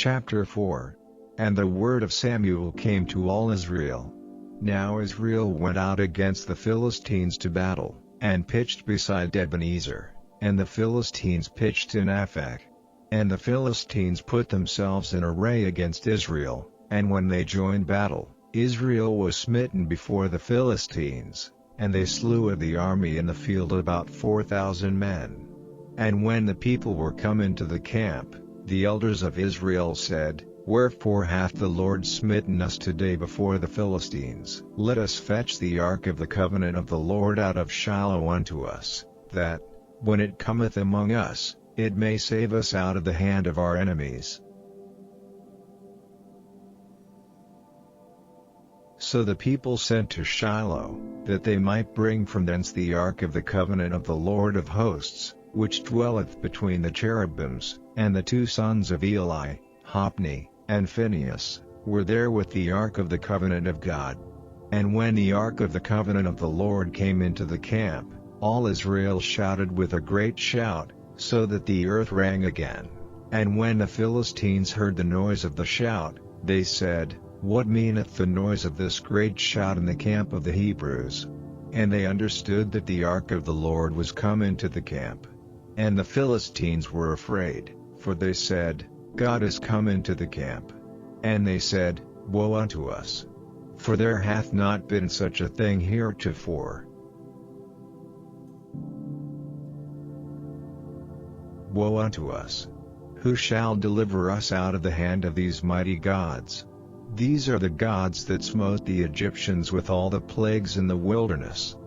Chapter 4. And the word of Samuel came to all Israel. Now Israel went out against the Philistines to battle, and pitched beside Ebenezer, and the Philistines pitched in Aphek. And the Philistines put themselves in array against Israel, and when they joined battle, Israel was smitten before the Philistines, and they slew of the army in the field about 4,000 men. And when the people were come into the camp, the elders of Israel said, Wherefore hath the Lord smitten us today before the Philistines? Let us fetch the ark of the covenant of the Lord out of Shiloh unto us, that, when it cometh among us, it may save us out of the hand of our enemies. So the people sent to Shiloh, that they might bring from thence the ark of the covenant of the Lord of hosts, which dwelleth between the cherubims, and the two sons of Eli, Hophni, and Phinehas, were there with the ark of the covenant of God. And when the ark of the covenant of the Lord came into the camp, all Israel shouted with a great shout, so that the earth rang again. And when the Philistines heard the noise of the shout, they said, What meaneth the noise of this great shout in the camp of the Hebrews? And they understood that the ark of the Lord was come into the camp. And the Philistines were afraid, for they said, God is come into the camp. And they said, Woe unto us! For there hath not been such a thing heretofore. Woe unto us! Who shall deliver us out of the hand of these mighty gods? These are the gods that smote the Egyptians with all the plagues in the wilderness.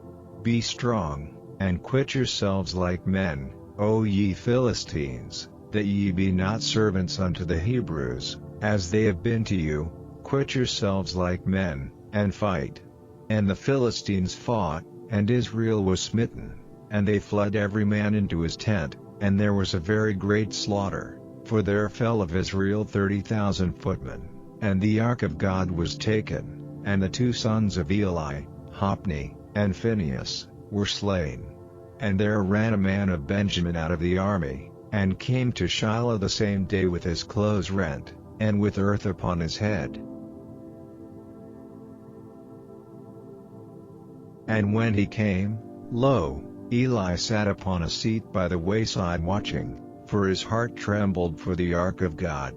Be strong, and quit yourselves like men, O ye Philistines, that ye be not servants unto the Hebrews, as they have been to you. Quit yourselves like men, and fight. And the Philistines fought, and Israel was smitten, and they fled every man into his tent, and there was a very great slaughter, for there fell of Israel 30,000 footmen, and the ark of God was taken, and the two sons of Eli, Hophni, and Phinehas, were slain. And there ran a man of Benjamin out of the army, and came to Shiloh the same day with his clothes rent, and with earth upon his head. And when he came, lo, Eli sat upon a seat by the wayside watching, for his heart trembled for the ark of God.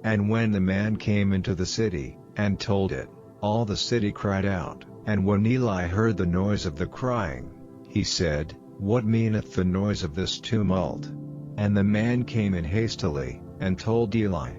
And when the man came into the city, and told it, all the city cried out. And when Eli heard the noise of the crying, he said, What meaneth the noise of this tumult? And the man came in hastily, and told Eli.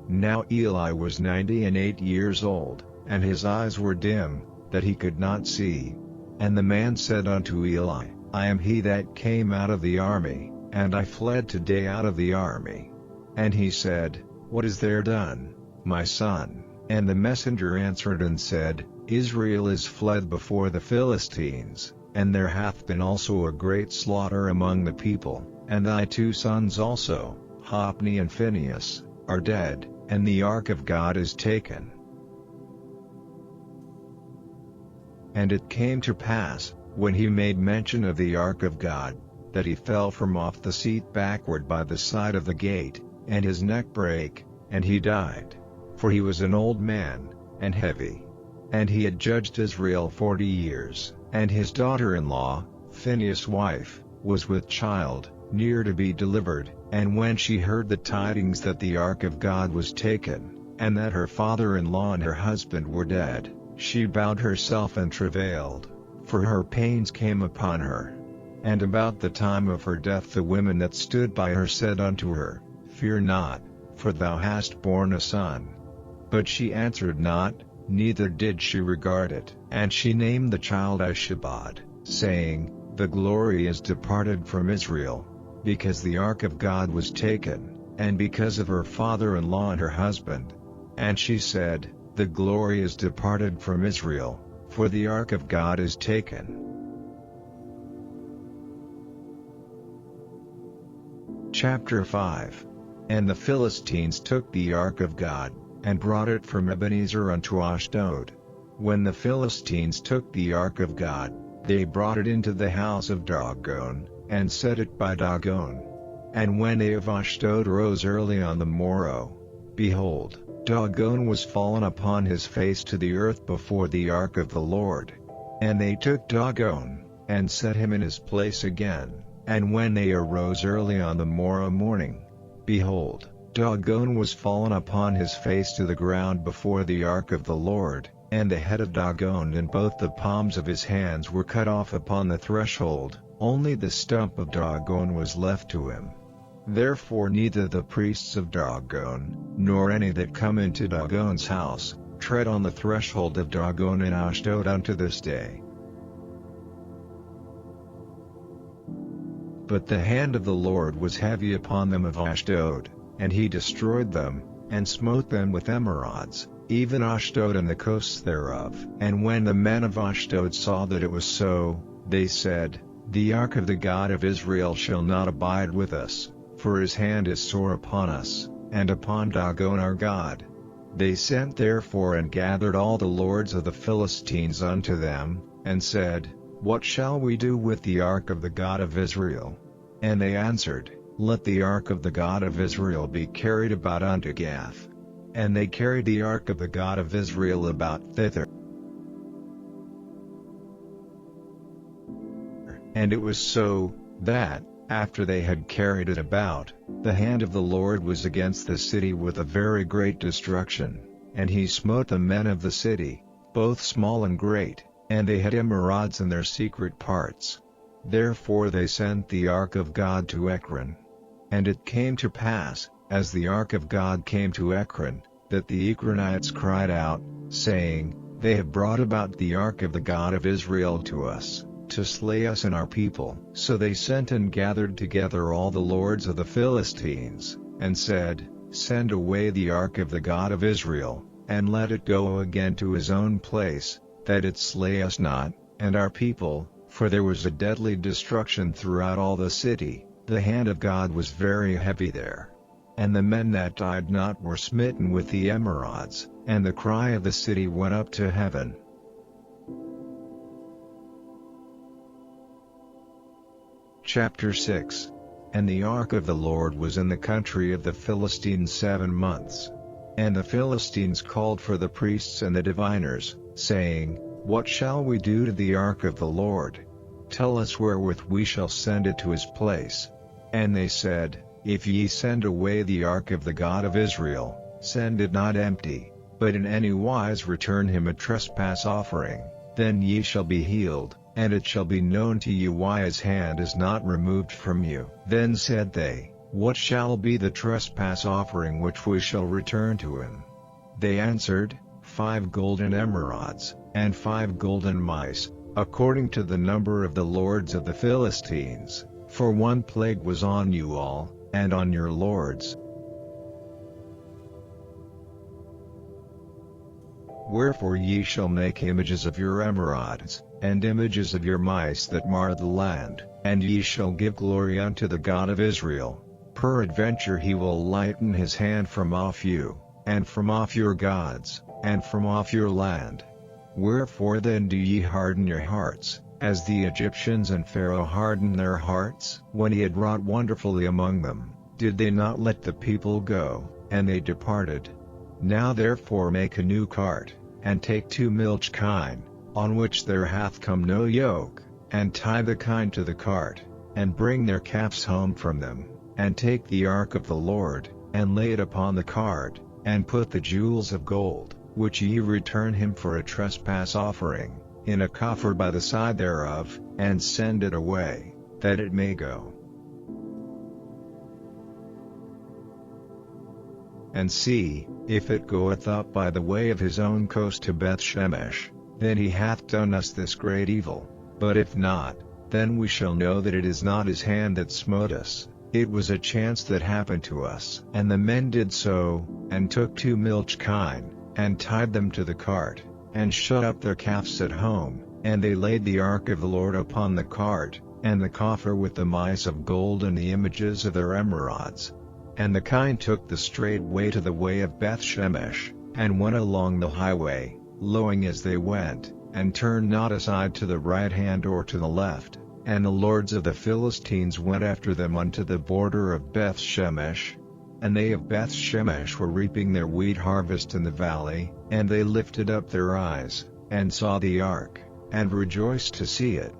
Now Eli was 98 years old, and his eyes were dim, that he could not see. And the man said unto Eli, I am he that came out of the army, and I fled today out of the army. And he said, What is there done, my son? And the messenger answered and said, Israel is fled before the Philistines, and there hath been also a great slaughter among the people, and thy two sons also, Hophni and Phinehas, are dead, and the ark of God is taken. And it came to pass, when he made mention of the ark of God, that he fell from off the seat backward by the side of the gate, and his neck brake, and he died. For he was an old man, and heavy. And he had judged Israel 40 years, and his daughter-in-law, Phinehas' wife, was with child, near to be delivered. And when she heard the tidings that the ark of God was taken, and that her father-in-law and her husband were dead, she bowed herself and travailed, for her pains came upon her. And about the time of her death the women that stood by her said unto her, Fear not, for thou hast borne a son. But she answered not, neither did she regard it. And she named the child Ishabod, saying, The glory is departed from Israel, because the ark of God was taken, and because of her father-in-law and her husband. And she said, The glory is departed from Israel, for the ark of God is taken. Chapter 5. And the Philistines took the ark of God, and brought it from Ebenezer unto Ashdod. When the Philistines took the ark of God, they brought it into the house of Dagon, and set it by Dagon. And when they of Ashdod rose early on the morrow, behold, Dagon was fallen upon his face to the earth before the ark of the Lord. And they took Dagon, and set him in his place again. And when they arose early on the morrow morning, behold, Dagon was fallen upon his face to the ground before the ark of the Lord, and the head of Dagon and both the palms of his hands were cut off upon the threshold, only the stump of Dagon was left to him. Therefore neither the priests of Dagon, nor any that come into Dagon's house, tread on the threshold of Dagon in Ashdod unto this day. But the hand of the Lord was heavy upon them of Ashdod, and he destroyed them, and smote them with emerods, even Ashdod and the coasts thereof. And when the men of Ashdod saw that it was so, they said, The ark of the God of Israel shall not abide with us, for his hand is sore upon us, and upon Dagon our God. They sent therefore and gathered all the lords of the Philistines unto them, and said, What shall we do with the ark of the God of Israel? And they answered, Let the ark of the God of Israel be carried about unto Gath. And they carried the ark of the God of Israel about thither. And it was so, that, after they had carried it about, the hand of the Lord was against the city with a very great destruction, and he smote the men of the city, both small and great, and they had emerods in their secret parts. Therefore they sent the ark of God to Ekron. And it came to pass, as the ark of God came to Ekron, that the Ekronites cried out, saying, They have brought about the ark of the God of Israel to us, to slay us and our people. So they sent and gathered together all the lords of the Philistines, and said, Send away the ark of the God of Israel, and let it go again to his own place, that it slay us not, and our people, for there was a deadly destruction throughout all the city, the hand of God was very heavy there. And the men that died not were smitten with the emerods, and the cry of the city went up to heaven. Chapter 6. And the ark of the Lord was in the country of the Philistines 7 months. And the Philistines called for the priests and the diviners, saying, What shall we do to the ark of the Lord? Tell us wherewith we shall send it to his place. And they said, If ye send away the ark of the God of Israel, send it not empty, but in any wise return him a trespass offering, then ye shall be healed, and it shall be known to you why his hand is not removed from you. Then said they, What shall be the trespass offering which we shall return to him? They answered, 5 golden emerods, and 5 golden mice, according to the number of the lords of the Philistines, for one plague was on you all, and on your lords. Wherefore ye shall make images of your emerods, and images of your mice that mar the land, and ye shall give glory unto the God of Israel. Peradventure he will lighten his hand from off you, and from off your gods, and from off your land. Wherefore then do ye harden your hearts, as the Egyptians and Pharaoh hardened their hearts? When he had wrought wonderfully among them, did they not let the people go, and they departed? Now therefore make a new cart, and take 2 milch kine, on which there hath come no yoke, and tie the kine to the cart, and bring their calves home from them, and take the ark of the Lord, and lay it upon the cart, and put the jewels of gold, which ye return him for a trespass offering, in a coffer by the side thereof, and send it away, that it may go. And see, if it goeth up by the way of his own coast to Bethshemesh, then he hath done us this great evil, but if not, then we shall know that it is not his hand that smote us, it was a chance that happened to us. And the men did so, and took 2 milch kine, and tied them to the cart, and shut up their calves at home, and they laid the ark of the Lord upon the cart, and the coffer with the mice of gold and the images of their emerods. And the kine took the straight way to the way of Bethshemesh, and went along the highway, lowing as they went, and turned not aside to the right hand or to the left. And the lords of the Philistines went after them unto the border of Bethshemesh. And they of Beth Shemesh were reaping their wheat harvest in the valley, and they lifted up their eyes, and saw the ark, and rejoiced to see it.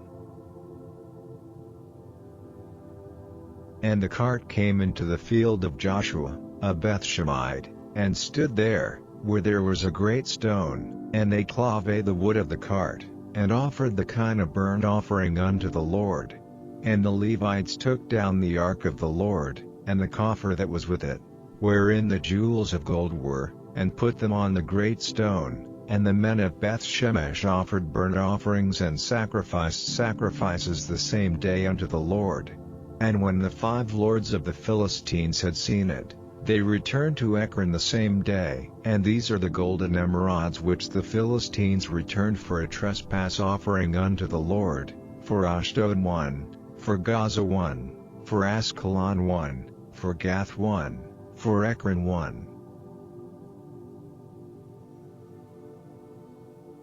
And the cart came into the field of Joshua, a Bethshemite, and stood there, where there was a great stone, and they clave the wood of the cart, and offered the kind of burnt offering unto the Lord. And the Levites took down the ark of the Lord, and the coffer that was with it, wherein the jewels of gold were, and put them on the great stone. And the men of Beth Shemesh offered burnt offerings and sacrificed sacrifices the same day unto the Lord. And when the 5 lords of the Philistines had seen it, they returned to Ekron the same day. And these are the golden emerods which the Philistines returned for a trespass offering unto the Lord, for Ashdod 1, for Gaza 1, for Askelon 1, for Gath 1, for Ekron 1.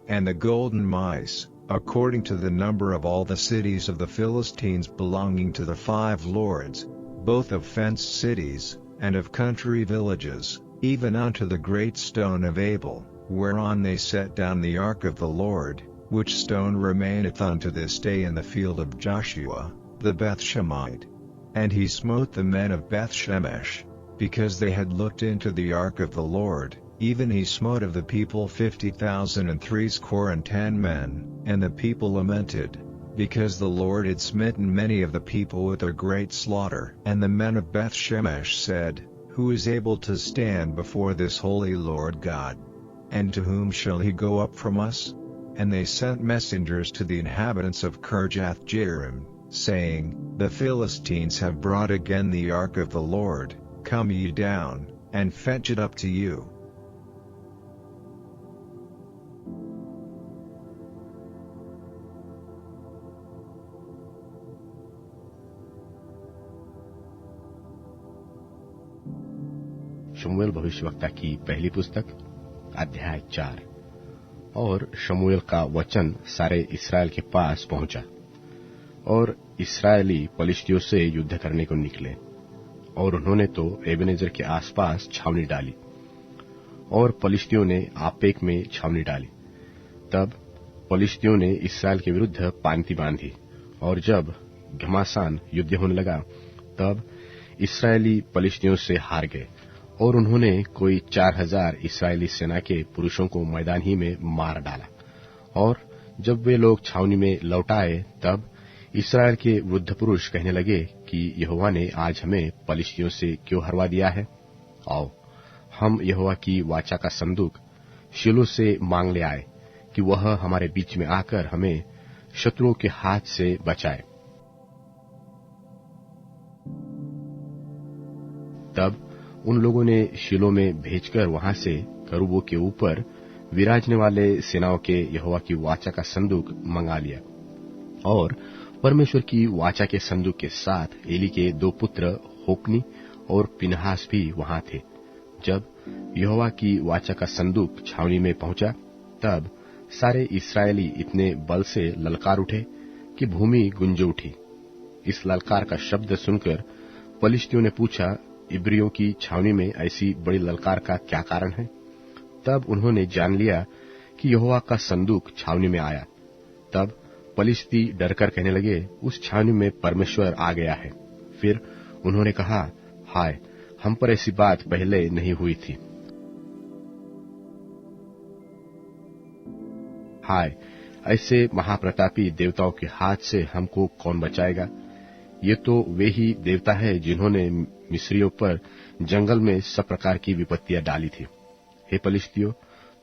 And the golden mice, according to the number of all the cities of the Philistines belonging to the 5 lords, both of fenced cities, and of country villages, even unto the great stone of Abel, whereon they set down the ark of the Lord, which stone remaineth unto this day in the field of Joshua, the Bethshemite. And he smote the men of Beth Shemesh, because they had looked into the ark of the Lord. Even he smote of the people 50,010 men, and the people lamented, because the Lord had smitten many of the people with a great slaughter. And the men of Beth Shemesh said, Who is able to stand before this holy Lord God? And to whom shall he go up from us? And they sent messengers to the inhabitants of Kirjath Jearim, saying, The Philistines have brought again the ark of the Lord, come ye down, and fetch it up to you. शमूएल भविष्यवक्ता की पहली पुस्तक अध्याय 4। और शमूएल का वचन सारे इस्राएल के पास पहुंचा, और इस्राएली पलिश्तियों से युद्ध करने को निकले, और उन्होंने तो एबेनेजर के आसपास छावनी डाली, और पलिश्तियों ने आपेक में छावनी डाली। तब पलिश्तियों ने इस्राएल के विरुद्ध पांति बांधी, और जब घमासान युद्ध होने लगा, तब इस्राएली पलिश्तियों से हार गए, और उन्होंने कोई 4000 इस्राएली सेना के पुरुषों को मैदान ही में मार डाला। और जब वे लोग छावनी में लौट आए, तब इस्राएल के वृद्ध पुरुष कहने लगे कि यहोवा ने आज हमें पलिश्तियों से क्यों हरवा दिया है? आओ, हम यहोवा की वाचा का संदूक शीलो से मांग ले आए, कि वह हमारे बीच में आकर हमें शत्रुओं के हाथ से बचाए। तब उन लोगों ने शीलो में भेजकर वहां से करूबों के ऊपर विराजने वाले सेनाओं के यहोवा की वाचा का संदूक मंगा लिया। और परमेश्वर की वाचा के संदूक के साथ एली के 2 पुत्र होप्नी और पिनहास भी वहां थे। जब यहोवा की वाचा का संदूक छावनी में पहुंचा, तब सारे इस्राएली इतने बल से ललकार उठे कि भूमि गुंज उठी। इस ललकार का शब्द सुनकर पलिश्तियों ने पूछा, इब्रियों की छावनी में ऐसी बड़ी ललकार का क्या कारण है? तब उन्होंने जान लिया कि यहोवा का संदूक छावनी में आया। तब पलिश्ती डरकर कहने लगे, उस छावनी में परमेश्वर आ गया है। फिर उन्होंने कहा, हाय, हम पर ऐसी बात पहले नहीं हुई थी। हाय, ऐसे महाप्रतापी देवताओं के हाथ से हमको कौन बचाएगा? ये तो वे ही देवता है जिन्होंने मिस्रियों पर जंगल में सब प्रकार की विपत्तियां डाली थी। हे पलिश्तियों,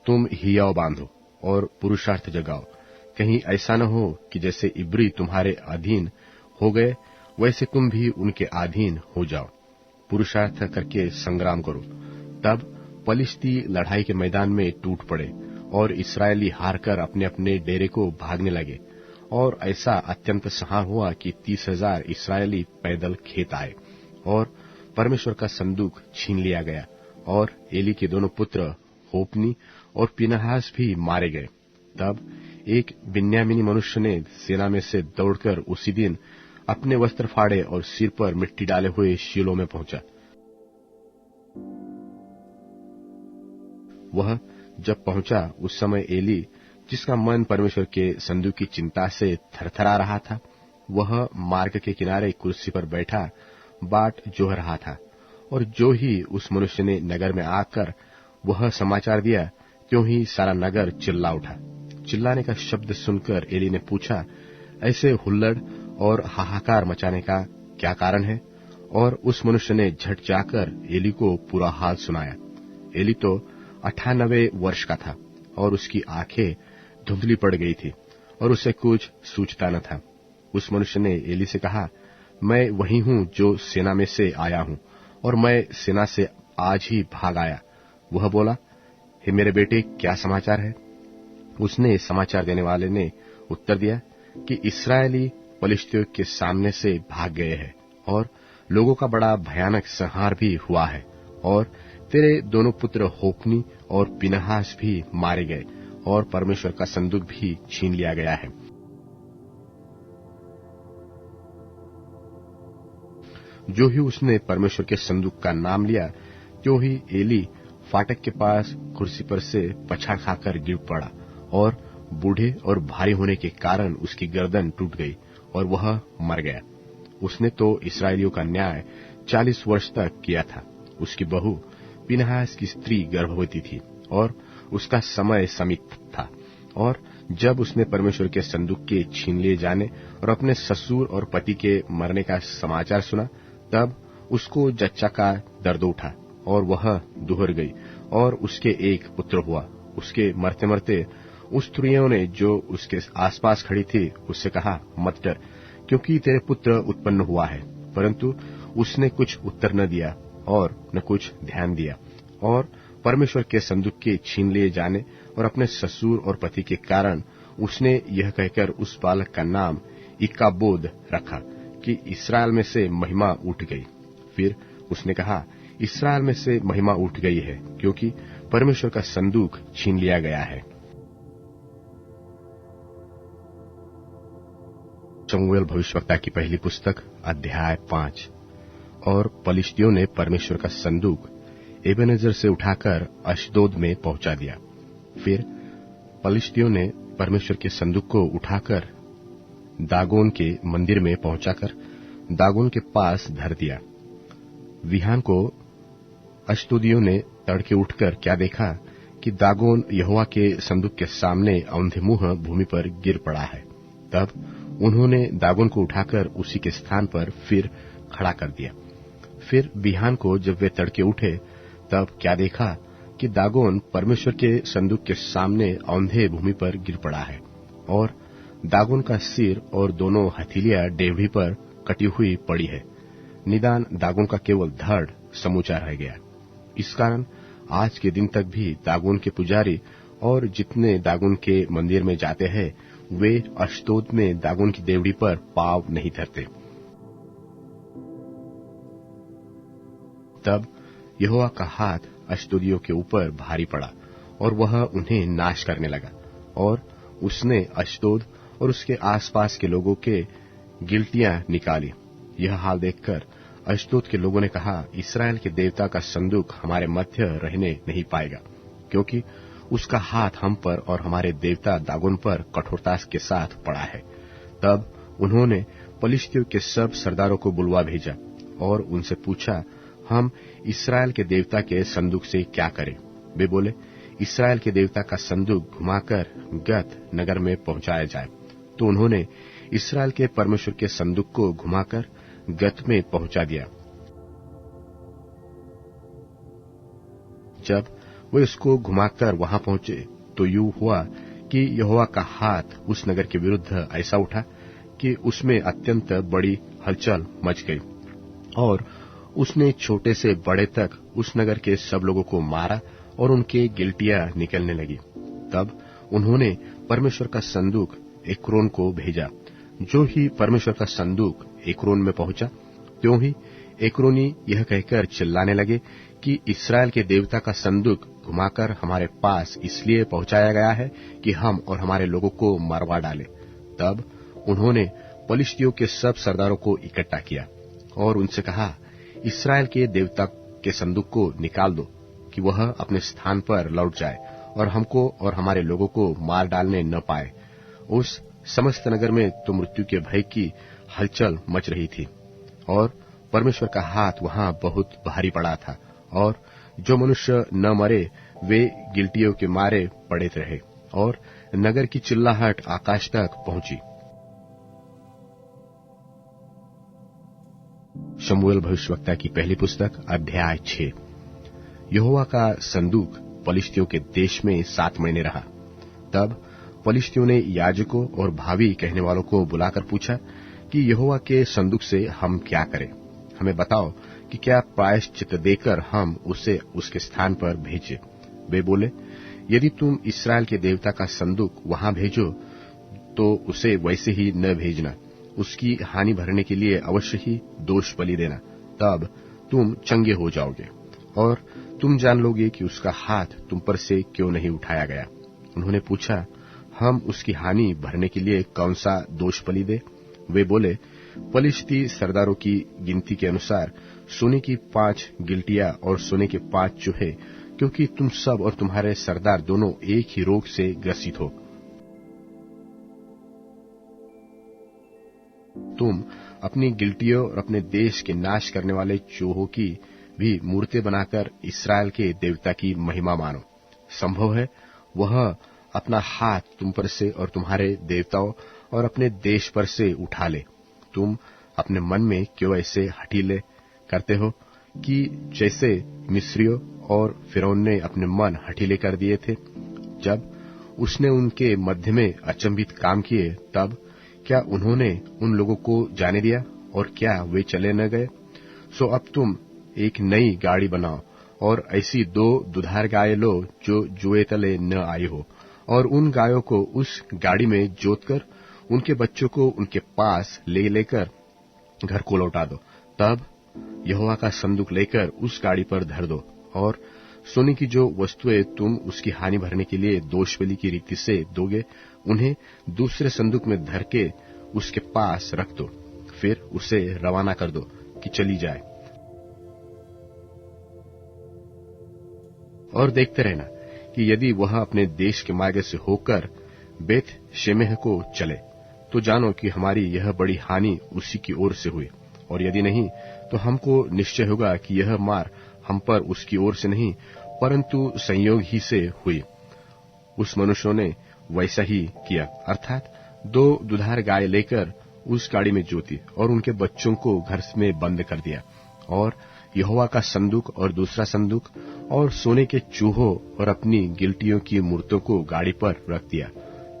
तुम हियाव बांधो और पुरुषार्थ जगाओ। कहीं ऐसा न हो कि जैसे इब्री तुम्हारे अधीन हो गए, वैसे तुम भी उनके अधीन हो जाओ। पुरुषार्थ करके संग्राम करो। तब पलिश्ती लड़ाई के मैदान में टूट पड़े, और इस्राएली हारकर अपने अपने डेरे को भागने लगे। और ऐसा अत्यंत संहार हुआ कि 30,000 इस्राएली पैदल खेत आए, और परमेश्वर का संदूक छीन लिया गया। और एली के 2 पुत्र होप्नी और पिनहास भी मारे गए। तब एक बिन्यामीनी मनुष्य ने सेना में से दौड़कर उसी दिन अपने वस्त्र फाड़े और सिर पर मिट्टी डाले हुए शीलो में पहुंचा। वह जब पहुंचा उस समय एली, जिसका मन परमेश्वर के संदूक की चिंता से थरथरा रहा था, वह मार्ग के किनारे कुर्सी पर बैठा बाट जोह रहा था। और जो ही उस मनुष्य ने नगर में आकर वह समाचार दिया, त्यों ही सारा नगर चिल्ला उठा। चिल्लाने का शब्द सुनकर एली ने पूछा, ऐसे हुल्लड़ और हाहाकार मचाने का क्या कारण है? और उस मनुष्य ने झट जाकर एली को पूरा हाल सुनाया। एली तो 98 वर्ष का था और उसकी आंखें धुंधली पड़ गई थी और उसे कुछ सूझता न था। उस मनुष्य ने एली से कहा, मैं वही हूं जो सेना में से आया हूं, और मैं सेना से आज ही भाग आया। वह बोला, हे मेरे बेटे, क्या समाचार है? उसने समाचार देने वाले ने उत्तर दिया कि इस्राएली पलिश्तियों के सामने से भाग गए हैं और लोगों का बड़ा भयानक संहार भी हुआ है, और तेरे दोनों पुत्र होप्नी और पिनहास भी मारे गए, और परमेश्वर का संदूक भी छीन लिया गया है। जो ही उसने परमेश्वर के संदूक का नाम लिया, त्यों ही एली फाटक के पास कुर्सी पर से पछाड़ खाकर गिर पड़ा, और बूढ़े और भारी होने के कारण उसकी गर्दन टूट गई और वह मर गया। उसने तो इस्राएलियों का न्याय 40 वर्ष तक किया था। उसकी बहू पिनहास की स्त्री गर्भवती थी और उसका समय समीप था। और जब उसने परमेश्वर के संदूक के छीन लिए जाने और अपने ससुर और पति के मरने का समाचार सुना, तब उसको जच्चा का दर्द उठा और वह दुहर गई, और उसके एक पुत्र हुआ। उसके मरते मरते उस स्त्रियों ने जो उसके आसपास खड़ी थी उससे कहा, मत डर, क्योंकि तेरे पुत्र उत्पन्न हुआ है। परंतु उसने कुछ उत्तर न दिया और न कुछ ध्यान दिया, और परमेश्वर के संदूक के छीन लिए जाने और अपने ससुर और पति के कारण उसने यह कहकर उस बालक का नाम इकाबोद रखा कि इस्राएल में से महिमा उठ गई। फिर उसने कहा, इस्राएल में से महिमा उठ गई है, क्योंकि परमेश्वर का संदूक छीन लिया गया है। शमूएल भविष्यवक्ता की पहली पुस्तक अध्याय 5। और पलिश्तियों ने परमेश्वर का संदूक एबेनेजर से उठाकर अशदोद में पहुंचा दिया। फिर पलिश्तियों ने परमेश्वर के संदूक को उठाकर दागोन के मंदिर में पहुंचाकर दागोन के पास धर दिया। विहान को अशदोदियों ने तड़के उठकर क्या देखा कि दागोन यहोवा के संदूक के सामने औंधे मुंह भूमि पर गिर पड़ा है। तब उन्होंने दागोन को उठाकर उसी के स्थान पर फिर खड़ा कर दिया। फिर बिहान को जब वे तड़के उठे, तब क्या देखा कि दागोन परमेश्वर के संदूक के सामने औंधे भूमि पर गिर पड़ा है, और दागोन का सिर और दोनों हथेलियां डेवढ़ी पर कटी हुई पड़ी है। निदान दागोन का केवल धड़ समूचा रह गया। इस कारण आज के दिन तक भी दागोन के पुजारी और जितने दागोन के मंदिर में जाते हैं, वे अशदोद में दागोन की देवड़ी पर पांव नहीं धरते। तब यहोवा का हाथ अशदोदियों के ऊपर भारी पड़ा और वह उन्हें नाश करने लगा, और उसने अशदोद और उसके आसपास के लोगों के गिल्टियां निकाली। यह हाल देखकर अशदोद के लोगों ने कहा, इस्राएल के देवता का संदूक हमारे मध्य रहने नहीं पाएगा, क्योंकि उसका हाथ हम पर और हमारे देवता दागोन पर कठोरता के साथ पड़ा है। तब उन्होंने पलिश्तियों के सब सरदारों को बुलवा भेजा और उनसे पूछा, हम इस्राएल के देवता के संदूक से क्या करें? वे बोले, इस्राएल के देवता का संदूक घुमाकर गत नगर में पहुंचाया जाए। तो उन्होंने इस्राएल के परमेश्वर के संदूक को घुमाकर गत में पहुंचा दिया। जब वे उसको घुमाकर वहां पहुंचे, तो यूं हुआ कि यहोवा का हाथ उस नगर के विरुद्ध ऐसा उठा कि उसमें अत्यंत बड़ी हलचल मच गई, और उसने छोटे से बड़े तक उस नगर के सब लोगों को मारा और उनके गिल्टियां निकलने लगी। तब उन्होंने परमेश्वर का संदूक एक्रोन को भेजा। जो ही परमेश्वर का संदूक एक्रोन में पहुंचा, त्यों ही एक्रोनी यह कहकर चिल्लाने लगे कि इस्राएल के देवता का संदूक घुमाकर हमारे पास इसलिए पहुंचाया गया है कि हम और हमारे लोगों को मरवा डाले। तब उन्होंने पलिश्तियों के सब सरदारों को इकट्ठा किया और उनसे कहा, इस्राएल के देवता के संदूक को निकाल दो। कि वह अपने स्थान पर लौट जाए और हमको और हमारे लोगों को मार डालने न पाए। उस समस्त नगर में तो मृत्यु के भय की हलचल मच रही थी और परमेश्वर का हाथ वहां बहुत भारी पड़ा था, और जो मनुष्य न मरे वे गिलटियों के मारे पड़े रहे, और नगर की चिल्लाहट आकाश तक पहुंची। शमूएल भविष्यवक्ता की पहली पुस्तक अध्याय 6। यहोवा का संदूक पलिश्तियों के देश में 7 महीने रहा। तब पलिश्तियों ने याजकों और भावी कहने वालों को बुलाकर पूछा कि यहोवा के संदूक से हम क्या करें? हमें बताओ कि क्या प्रायश्चित देकर हम उसे उसके स्थान पर भेजें। वे बोले, यदि तुम इस्राएल के देवता का संदूक वहां भेजो तो उसे वैसे ही न भेजना, उसकी हानि भरने के लिए अवश्य ही दोष बलि देना, तब तुम चंगे हो जाओगे और तुम जान लोगे कि उसका हाथ तुम पर से क्यों नहीं उठाया गया। उन्होंने पूछा, हम उसकी हानि भरने के लिए कौन सा दोष बलि दे? वे बोले, पलिश्ती सरदारों की गिनती के अनुसार सोने की 5 गिलटियां और सोने के 5 चूहे, क्योंकि तुम सब और तुम्हारे सरदार दोनों एक ही रोग से ग्रसित हो। तुम अपनी गिलटियों और अपने देश के नाश करने वाले चूहों की भी मूर्तें बनाकर इस्राएल के देवता की महिमा मानो। संभव है वह अपना हाथ तुम पर से और तुम्हारे देवताओं और अपने देश पर से उठा ले। तुम अपने मन में क्यों ऐसे हठीले करते हो कि जैसे मिस्रियों और फिरौन ने अपने मन हठीले कर दिए थे जब उसने उनके मध्य में अचंभित काम किए? तब क्या उन्होंने उन लोगों को जाने दिया और क्या वे चले न गए? सो अब तुम एक नई गाड़ी बनाओ और ऐसी 2 दुधार गाय लो जो जुए तले न आई हो, और उन गायों को उस गाड़ी में जोतकर उनके बच्चों को उनके पास लेकर घर को लौटा दो। तब यहोवा का संदूक लेकर उस गाड़ी पर धर दो, और सोने की जो वस्तुएं तुम उसकी हानि भरने के लिए दोष बलि की रीति से दोगे, उन्हें दूसरे संदूक में धर के उसके पास रख दो। फिर उसे रवाना कर दो कि चली जाए, और देखते रहना कि यदि वह अपने देश के मार्ग से होकर बेत शेमेह को चले तो जानो कि हमारी यह बड़ी हानि उसी की ओर से हुई, और यदि नहीं तो हमको निश्चय होगा कि यह मार हम पर उसकी ओर से नहीं परंतु संयोग ही से हुई। उस मनुष्यों ने वैसा ही किया, अर्थात 2 दुधार गाय लेकर उस गाड़ी में जोती और उनके बच्चों को घर में बंद कर दिया, और यहोवा का संदूक और दूसरा संदूक और सोने के चूहों और अपनी गिलटियों की मूर्तों को गाड़ी पर रख दिया।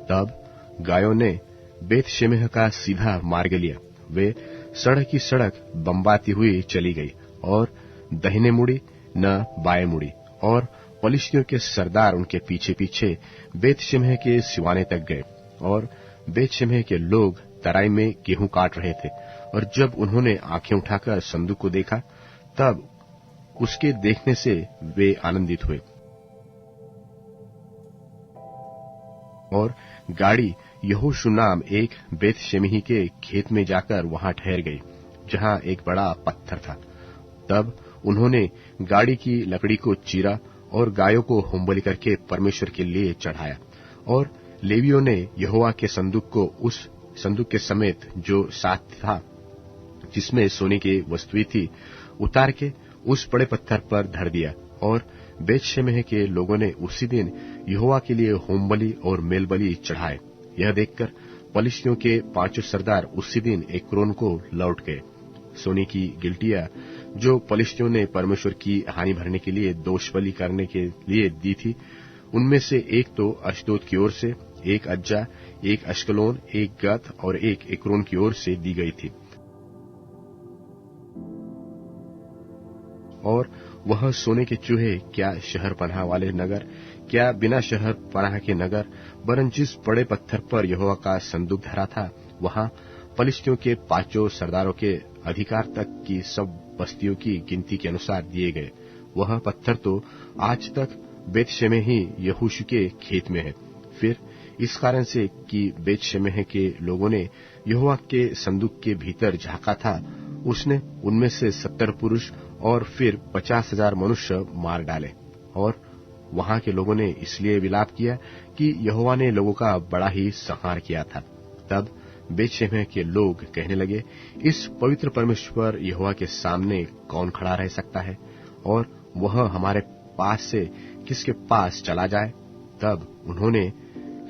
तब गायों ने बेत शेमेह का सीधा मार्ग लिया। वे सड़क की सड़क बम्बाती हुई चली गई और दाहिने मुड़ी न बाएं मुड़ी, और पलिश्तियों के सरदार उनके पीछे पीछे बेत शेमेह के सिवाने तक गए। और बेत शेमेह के लोग तराई में गेहूं काट रहे थे, और जब उन्होंने आंखें उठाकर संदूक को देखा तब उसके देखने से वे आनंदित हुए। और गाड़ी यहोशू नाम एक बेत शेमेही के खेत में जाकर वहां ठहर गई, जहां एक बड़ा पत्थर था। तब उन्होंने गाड़ी की लकड़ी को चीरा और गायों को होमबलि करके परमेश्वर के लिए चढ़ाया, और लेवियों ने यहोवा के संदूक को उस संदूक के समेत जो साथ था जिसमें सोने की वस्तुएं थी उतार के उस बड़े पत्थर पर धर दिया। और बेत शेमेह के लोगों ने उसी दिन यहोवा के लिए होमबलि और मेलबलि चढ़ाए। यह देखकर पलिश्तियों के 5 सरदार उसी दिन एक्रोन को लौट गए। सोने की गिलटियां जो पलिश्तियों ने परमेश्वर की हानि भरने के लिए दोष बलि करने के लिए दी थी, उनमें से एक तो अश्दोद की ओर से, एक अज्जा, एक अश्कलोन, एक गत और एक एक्रोन की ओर से दी गई थी। और वह सोने के चूहे क्या शहर पनाह वाले नगर, क्या बिना शहर पनाह के नगर, वरन जिस बड़े पत्थर पर यहोवा का संदूक धरा था, वहां पलिश्तियों के 5 सरदारों के अधिकार तक की सब बस्तियों की गिनती के अनुसार दिए गए। वह पत्थर तो आज तक बेत शेमेह ही यहोशू के खेत में है। फिर इस कारण से कि बेत शेमेह के लोगों ने यहोवा के संदूक के भीतर झांका था, उसने उनमें से 70 पुरुष और फिर 50,000 मनुष्य मार डाले। और वहां के लोगों ने इसलिए विलाप किया कि यहोवा ने लोगों का बड़ा ही संहार किया था। तब बेतशेमेह के लोग कहने लगे, इस पवित्र परमेश्वर यहोवा के सामने कौन खड़ा रह सकता है, और वह हमारे पास से किसके पास चला जाए। तब उन्होंने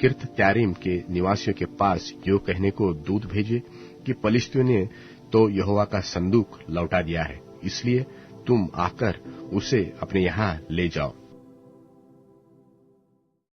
किर्त त्यारीम के निवासियों के पास यो कहने को दूत भेजे कि पलिश्तियों ने तो यहोवा का संदूक लौटा दिया है, इसलिए तुम आकर उसे अपने यहां ले जाओ।